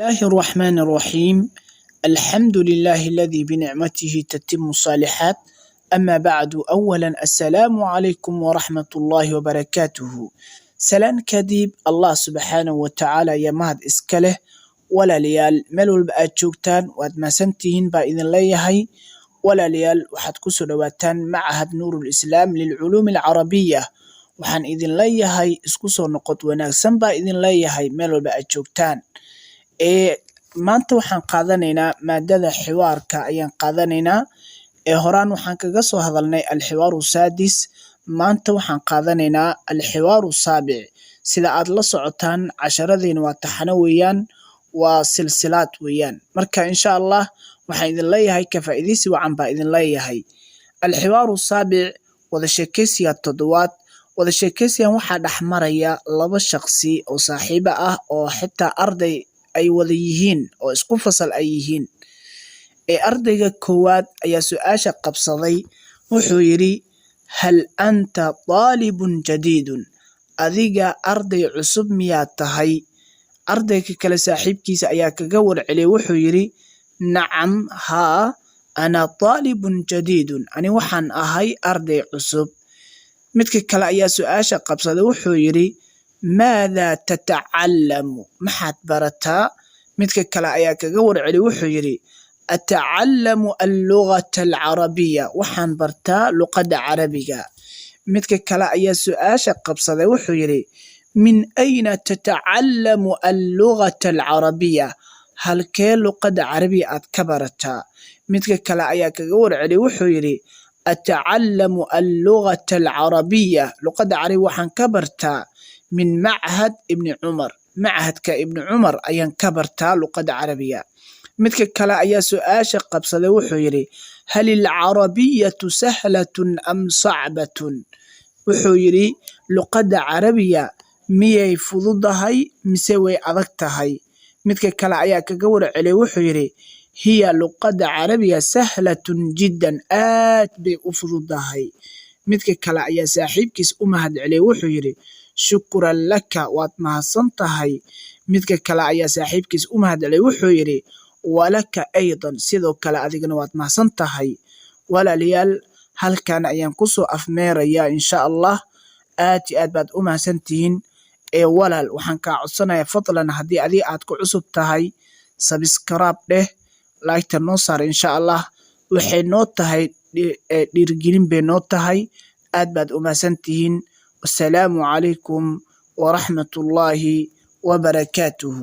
الله الرحمن الرحيم. الحمد لله الذي بنعمته تتم الصالحات. أما بعد، أولا السلام عليكم ورحمة الله وبركاته. سلام كديب الله سبحانه وتعالى يا مهد إسكاله ولا ليال ملول بقى جوجتان واد ما سنتهين بإذن الله يهي ولا ليال وحد كسر دواتان معهد نور الإسلام للعلوم العربية وحن إذن الله يهي اسكسر نقط وناكسن بإذن الله يهي ملول بقى جوجتان. maanta waxaan qaadanaynaa maadada xiwaarka ayaan qaadanaynaa. Horaan waxaan kaga soo hadalnay alxiwaaru saadis. Maanta waxaan qaadanaynaa alxiwaaru saabic. Sida aad la socotaan casharadeenna waa taxano weeyaan, waa silsilaad weeyaan. Marka insha Allah waxaan idin leeyahay ka faa'iideysi wacan baa idin leeyahay. Alxiwaaru saabic wada sheekaysiga toddobaad. Wada sheekaysigan waxaa dhexmaraya laba shaqsi oo saaxiibo ah oo xitaa arday ay wada yihiin oo isku fasal ay yihiin. Ardayga koowaad ayaa su'aasha qabsaday, wuxuu yiri hal anta talibun jadidun, adiga arday cusub miyaa tahay? Ardayga kale saaxiibkiisa ayaa kaga warceliyay, wuxuu yiri nacam haa ana talibun jadidun, ani waxaan ahay arday cusub. Midka kale ayaa su'aasha qabsaday, wuxuu yiri ماذا تتعلم؟ maxaad barataa? midka kale ayaa kaga warceliyay, wuxuu yiri أتعلم اللغة العربية, waxaan bartaa luqadda carabiga. midka kale ayaa su'aasha qabsaday, wuxuu yiri من أين تتعلم اللغة العربية, halkee luqadda carabiga aad ka barataa? midka kale ayaa kaga warceliyay, wuxuu yiri أتعلم اللغة العربية, luqadda carabiga waxaan ka bartaa من معهد ابن عمر, معهدك ابن عمر ayaan ka bartaa luqadda carabiga. midka kale ayaa su'aasha qabsaday, wuxuu yiri هل العربية سهلة أم صعبة, wuxuu yiri luqadda carabiga miyay fududahay mise way adag tahay? midka kale ayaa kaga warceliyay, wuxuu yiri هي luqadda carabiga سهلة جدا, aad bay u fududahay. midka kale ayaa saaxiibkiis u mahadceliyay, wuxuu yiri shukran laka, waad mahadsan tahay. midka kale ayaa saaxiibkiis u mahadceliyay, wuxuu yiri walaka aydan, sidoo kale adigana waad mahadsan tahay. walaalayaal, halkan ayaan kusoo afmeerayaa insha Allah. aad iyo aad baad u mahadsantihiin. walaal waxaan kaa codsanayaa fadlan haddii adiga aad ku cusub tahay subscribe dheh, like noo saar insha Allah. waxay noo tahay dhiirigelin bay noo tahay. aad baad u mahadsantihiin. والسلام عليكم ورحمة الله وبركاته.